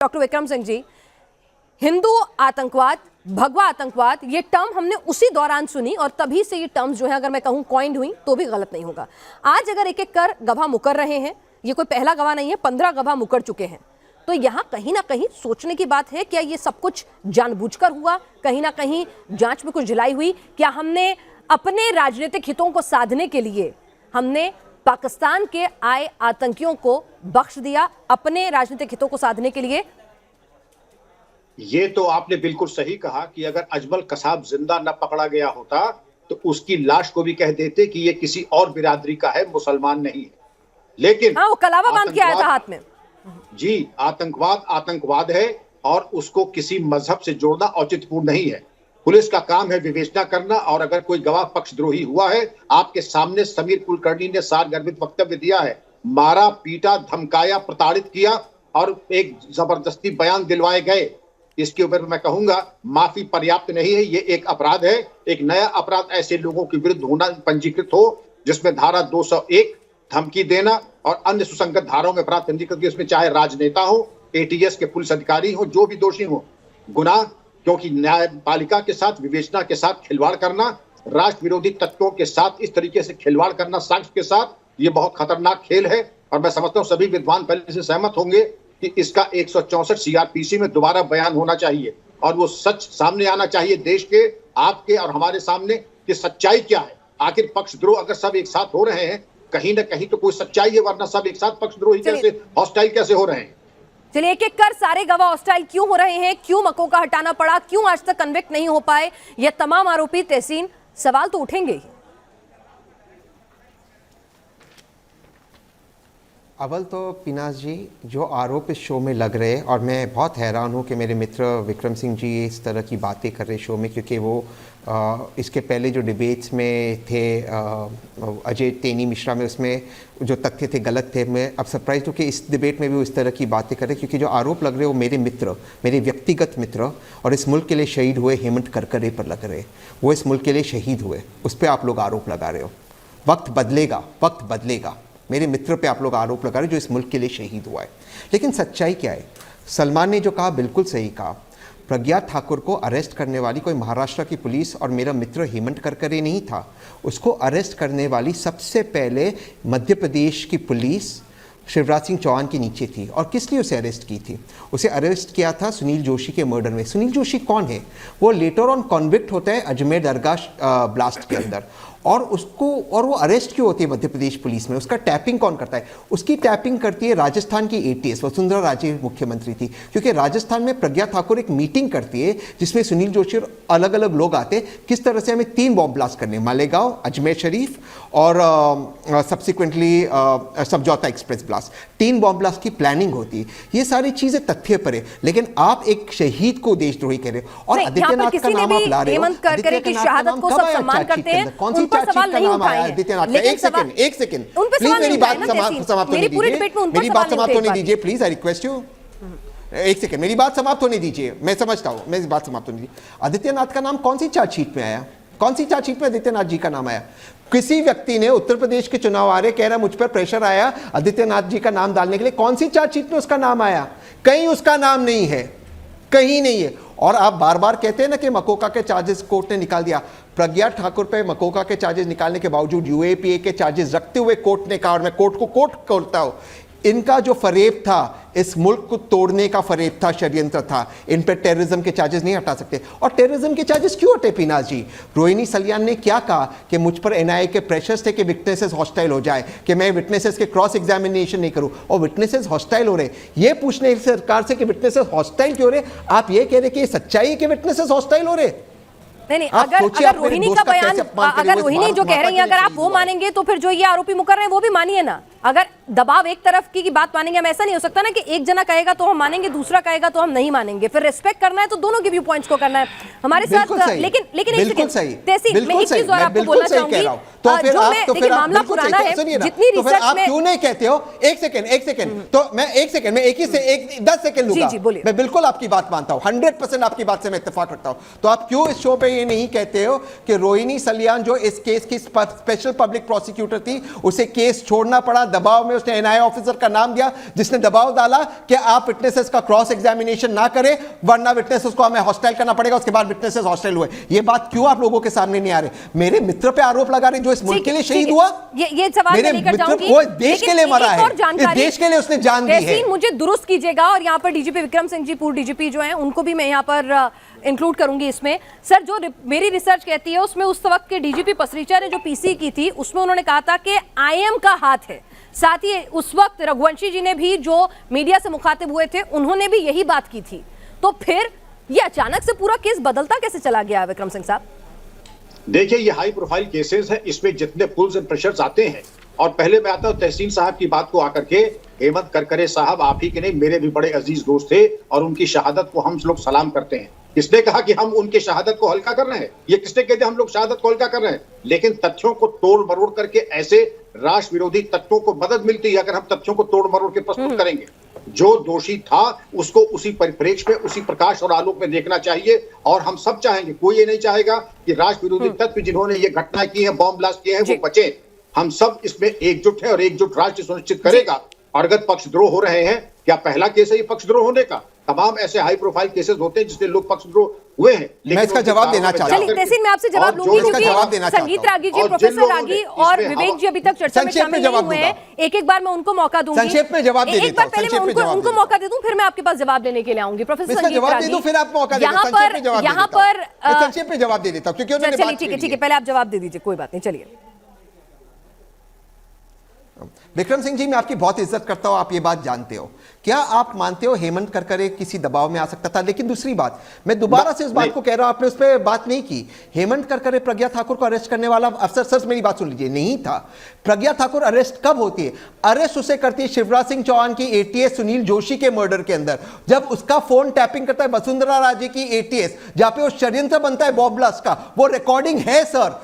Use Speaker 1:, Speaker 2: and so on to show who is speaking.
Speaker 1: Doctor Vikram Singh ji, Hindu आतंकवाद, भगवा आतंकवाद, ये टर्म हमने उसी दौरान सुनी और तभी से ये टर्म्स जो है अगर मैं कहूं कॉइंड हुई तो भी गलत नहीं होगा। आज अगर एक एक कर गवाह मुकर रहे हैं, ये कोई पहला गवाह नहीं है, 15 गवाह मुकर चुके हैं, तो यहां कहीं ना कहीं सोचने की बात है, क्या ये सब कुछ जानबूझकर हुआ? कहीं ना कहीं जांच में कुछ ढिलाई हुई? क्या हमने अपने राजनीतिक हितों को साधने के लिए हमने पाकिस्तान के आए आतंकियों को बख्श दिया अपने राजनीतिक हितों को साधने के लिए?
Speaker 2: ये तो आपने बिल्कुल सही कहा कि अगर अजमल कसाब जिंदा न पकड़ा गया होता तो उसकी लाश को भी कह देते कि ये किसी और बिरादरी का है, मुसलमान नहीं है। लेकिन
Speaker 1: हाँ, वो कलावा बांध के आया था हाथ में।
Speaker 2: जी, आतंकवाद आतंकवाद है और उसको किसी मजहब से जोड़ना औचित्यपूर्ण नहीं है। पुलिस का काम है विवेचना करना, और अगर कोई गवाह पक्षद्रोही हुआ है, आपके सामने समीर कुलकर्णी ने सारगर्भित वक्तव्य दिया है, मारा पीटा धमकाया प्रताड़ित किया और एक जबरदस्ती बयान दिलवाए गए। इसके ऊपर मैं कहूंगा माफी पर्याप्त नहीं है, ये एक अपराध है। एक नया अपराध ऐसे लोगों के विरुद्ध होना पंजीकृत हो जिसमें धारा 201 धमकी देना और अन्य सुसंगत धाराओं में अपराध पंजीकृत, इसमें चाहे राजनेता हो, एटीएस के पुलिस अधिकारी हो, जो भी दोषी हो, गुनाह, क्योंकि न्यायपालिका के साथ विवेचना के साथ खिलवाड़ करना, राष्ट्र विरोधी तत्वों के साथ इस तरीके से खिलवाड़ करना साक्ष्य के साथ, ये बहुत खतरनाक खेल है। और मैं समझता हूं सभी विद्वान पहले से सहमत होंगे कि इसका 164 सीआरपीसी में दोबारा बयान होना चाहिए और वो सच सामने आना चाहिए देश के, आपके और हमारे सामने, कि सच्चाई क्या है। आखिर पक्षद्रोह अगर सब एक साथ हो रहे हैं, कहीं ना कहीं तो कोई सच्चाई है, वरना सब एक साथ पक्षद्रोही कैसे, हॉस्टाइल कैसे हो रहे हैं?
Speaker 1: चलिए, एक एक कर सारे गवाह हॉस्टाइल क्यों हो रहे हैं, क्यों मकोका हटाना पड़ा, क्यों आज तक कन्विक्ट नहीं हो पाए, ये तमाम आरोपी तहसीन, सवाल तो उठेंगे ही।
Speaker 3: अव्वल तो पीनाज जी, जो आरोप इस शो में लग रहे हैं, और मैं बहुत हैरान हूँ कि मेरे मित्र विक्रम सिंह जी इस तरह की बातें कर रहे शो में, क्योंकि वो इसके पहले जो डिबेट्स में थे अजय टेनी मिश्रा में, उसमें जो तथ्य थे गलत थे। मैं अब सरप्राइज हूँ कि इस डिबेट में भी वो इस तरह की बातें कर रहे, क्योंकि जो आरोप लग रहे वो मेरे मित्र, मेरे व्यक्तिगत मित्र और इस मुल्क के लिए शहीद हुए हेमंत करकरे पर लग रहे। वो इस मुल्क के लिए शहीद हुए, उस पर आप लोग आरोप लगा रहे हो। वक्त बदलेगा, वक्त बदलेगा। मेरे मित्र पे आप लोग आरोप लगा रहे जो इस मुल्क के लिए शहीद हुआ है। लेकिन सच्चाई क्या है? सलमान ने जो कहा बिल्कुल सही कहा। प्रज्ञा ठाकुर को अरेस्ट करने वाली कोई महाराष्ट्र की पुलिस और मेरा मित्र हेमंत करकरे नहीं था। उसको अरेस्ट करने वाली सबसे पहले मध्य प्रदेश की पुलिस शिवराज सिंह चौहान के नीचे थी। और किस लिए उसे अरेस्ट की थी? उसे अरेस्ट किया था सुनील जोशी के मर्डर में। सुनील जोशी कौन है? वो लेटर ऑन कॉन्विक्ट होता है अजमेर दरगाह ब्लास्ट के अंदर। और वो अरेस्ट क्यों होती है मध्य प्रदेश पुलिस में? उसका टैपिंग कौन करता है? उसकी टैपिंग करती है राजस्थान की एटीएस। वसुंधरा राजे मुख्यमंत्री थी, क्योंकि राजस्थान में प्रज्ञा ठाकुर एक मीटिंग करती है जिसमें सुनील जोशी और अलग अलग लोग आते हैं, किस तरह से हमें 3 बॉम्ब ब्लास्ट करने, मालेगांव, अजमेर शरीफ और सब्सिक्वेंटली समझौता एक्सप्रेस ब्लास्ट। 3 बॉम्ब ब्लास्ट की प्लानिंग होती है। ये सारी चीजें तथ्य पर है, लेकिन आप एक शहीद को देशद्रोही कह रहे हो और आदित्यनाथ का नाम आप ला रहे हो।
Speaker 1: आदित्यनाथ की शहादत को सब सम्मान करते हैं,
Speaker 3: कौन सी सवाल नहीं उठाए हैं। एक सेकंड प्लीज, मेरी बात समाप्त होने दीजिए। मेरी बात समाप्त होने दीजिए प्लीज, आई रिक्वेस्ट यू। एक सेकंड, मेरी बात समाप्त होने दीजिए। मैं समझता हूं, मेरी बात समाप्त होने दीजिए। आदित्यनाथ का नाम कौन सी चार्जशीट में आया? कौन सी चार्जशीट में आदित्यनाथ जी का नाम आया? किसी व्यक्ति ने उत्तर प्रदेश के चुनाव आ रहे, कह रहा मुझ पर प्रेशर आया आदित्यनाथ जी का नाम डालने के लिए। कौन सी चार्जशीट में उसका नाम आया? कहीं उसका नाम नहीं है, कहीं नहीं है। और आप बार बार कहते हैं ना कि मकोका के चार्जेस कोर्ट ने निकाल दिया। प्रज्ञा ठाकुर पे मकोका के चार्जेस निकालने के बावजूद यूएपीए के चार्जेस रखते हुए कोर्ट ने कहा, और मैं कोर्ट को कोर्ट करता हूं, इनका जो फरेब था, इस मुल्क को तोड़ने का फरेब था, षड्यंत्र था, इन पर टेररिज्म के चार्जेस नहीं हटा सकते। और टेररिज्म के चार्जेस क्यों हटे पीनाज जी? रोहिणी सलियान ने क्या कहा कि मुझ पर एनआईए के प्रेशर्स थे कि विटनेसेस हॉस्टाइल हो जाए, कि मैं विटनेसेस के क्रॉस एग्जामिनेशन नहीं करूं, और विटनेसेस हॉस्टाइल हो रहे। ये पूछने सरकार से कि विटनेसेस हॉस्टाइल क्यों हो रहे, आप ये कह रहे कि ये सच्चाई है कि विटनेसेस हॉस्टाइल हो रहे?
Speaker 1: नहीं, अगर रोहिणी का बयान, अगर रोहिणी जो कह रही है, अगर आप वो मानेंगे तो फिर जो ये आरोपी मुकर रहे हैं वो भी मानिए ना। अगर दबाव एक तरफ की बात मानेंगे हम, ऐसा नहीं हो सकता ना कि एक जना कहेगा तो हम मानेंगे, दूसरा कहेगा तो हम नहीं मानेंगे। फिर रिस्पेक्ट करना है तो दोनों के व्यू पॉइंट्स को करना है हमारे साथ। लेकिन
Speaker 3: बिल्कुल सही,
Speaker 1: तहसीन, मैं एक चीज और आपको बोलना चाहूंगी,
Speaker 3: तो फिर
Speaker 1: देखिए मामला पुराना है, जितनी रिसर्च
Speaker 3: आप क्यों नहीं कहते हो? एक सेकंड, तो मैं एक ही से 10 सेकंड लूंगा। मैं बिल्कुल आपकी बात मानता हूं, 100% आपकी बात से मैं इत्तेफाक रखता हूं। तो आप क्यों इस शो पे ये नहीं कहते हो कि रोहिणी सलियान जो इस केस की स्पेशल पब्लिक प्रोसिक्यूटर थी, उसे केस छोड़ना पड़ा, दबाव में उसने एनआईए ऑफिसर का नाम दिया जिसने दबाव डाला कि आप विटनेसेस का क्रॉस एग्जामिनेशन ना करें वरना विटनेसेस को हमें हॉस्टाइल करना पड़ेगा। उसके बाद विटनेसेस हॉस्टाइल हुए। ये बात क्यों आप लोगों के सामने नहीं आ रही? मेरे मित्र पे आरोप लगा रहे जो इस मुल्क के लिए शहीद हुआ।
Speaker 1: ये सवाल
Speaker 3: मेरे
Speaker 1: मैं लेकर
Speaker 3: मित्र
Speaker 1: जाऊंगी,
Speaker 3: वो देश के लिए मरा है, इस देश के लिए उसने जान दी है।
Speaker 1: तहसीन मुझे दुरुस्त कीजिएगा और यहाँ पर डीजीपी विक्रम सिंह जी, पूर्व डीजीपी जो हैं, उनको भी मैं यहाँ पर इंक्लूड करूंगी इसमें। सर, जो मेरी रिसर्च कहती है उसमें उस वक्त के डीजीपी पसरीचा ने जो पीसी की थी उसमें उन्होंने कहा था कि आईएम का हाथ है। साथ ही उस वक्त रघुवंशी जी ने भी जो मीडिया से मुखातिब हुए थे उन्होंने भी यही बात की थी। तो फिर ये अचानक से पूरा केस बदलता कैसे चला गया विक्रम सिंह साहब?
Speaker 2: देखिए, ये हाई प्रोफाइल केसेस है, इसमें जितने पुल्स एंड प्रेशर्स आते हैं, और पहले मैं आता हूं तहसीन साहब की बात को आकर के, हेमंत करकरे साहब आप ही के नहीं मेरे भी बड़े अजीज दोस्त थे और उनकी शहादत को हम लोग सलाम करते हैं। किसने कहा कि हम उनके शहादत को हल्का कर रहे हैं? ये किसने कहते हम लोग शहादत को हल्का कर रहे हैं? लेकिन तथ्यों को तोड़ मरोड़ करके ऐसे राष्ट्र विरोधी तत्वों को मदद मिलती है अगर हम तथ्यों को तोड़ मरोड़ के प्रस्तुत करेंगे। जो दोषी था उसको उसी परिप्रेक्ष्य में, उसी प्रकाश और आलोक में देखना चाहिए। और हम सब चाहेंगे, कोई ये नहीं चाहेगा कि राष्ट्र विरोधी तत्व जिन्होंने ये घटना की है, बॉम्ब ब्लास्ट किए हैं, वो बचे। हम सब इसमें एकजुट है और एकजुट राष्ट्र सुनिश्चित करेगा। और अगर पक्षद्रोह हो रहे हैं, क्या पहला केस है ये पक्षद्रोह होने का? तमाम ऐसे हाई प्रोफाइल केसेस होते हैं जिसमें लोग पक्षद्रोह हुए हैं।
Speaker 3: मैं इसका जवाब देना चाहता हूं।
Speaker 1: चलिए तहसीन, मैं आपसे जवाब लूंगी क्योंकि संगीत रागी जी, प्रोफेसर रागी और विवेक जी अभी तक चर्चा में शामिल नहीं हुए हैं। एक बार मैं उनको मौका दूंगी, संक्षेप में जवाब दे देता हूं। पहले मैं उनको मौका दे दूं, फिर मैं आपके पास जवाब देने के लिए आऊंगी। प्रोफेसर संगीत रागी,
Speaker 3: फिर आप मौका
Speaker 1: यहाँ पर
Speaker 3: संक्षेप में जवाब दे देता हूं क्योंकि उन्होंने बात की है।
Speaker 1: ठीक है, पहले आप जवाब दे दीजिए, कोई बात नहीं। चलिए
Speaker 3: विक्रम सिंह जी, मैं आपकी बहुत इज्जत करता हूं, आप ये बात जानते हो। क्या आप मानते हो हेमंत करकरे किसी दबाव में आ सकता था? लेकिन दूसरी बात, मैं दोबारा से इस बात को कह रहा हूं, आपने उस पर बात नहीं की। हेमंत करकरे प्रज्ञा ठाकुर को अरेस्ट करने वाला अफसर, सर मेरी बात सुन लीजिए, नहीं था। प्रज्ञा ठाकुर अरेस्ट कब होती है? अरेस्ट उसे करती है शिवराज सिंह चौहान की एटीएस सुनील जोशी के मर्डर के अंदर, जब उसका फोन टैपिंग करता है वसुंधरा राजे की एटीएस, जहां पे वो षड्यंत्र बनता है बॉम्ब ब्लास्ट का। वो रिकॉर्डिंग है सर,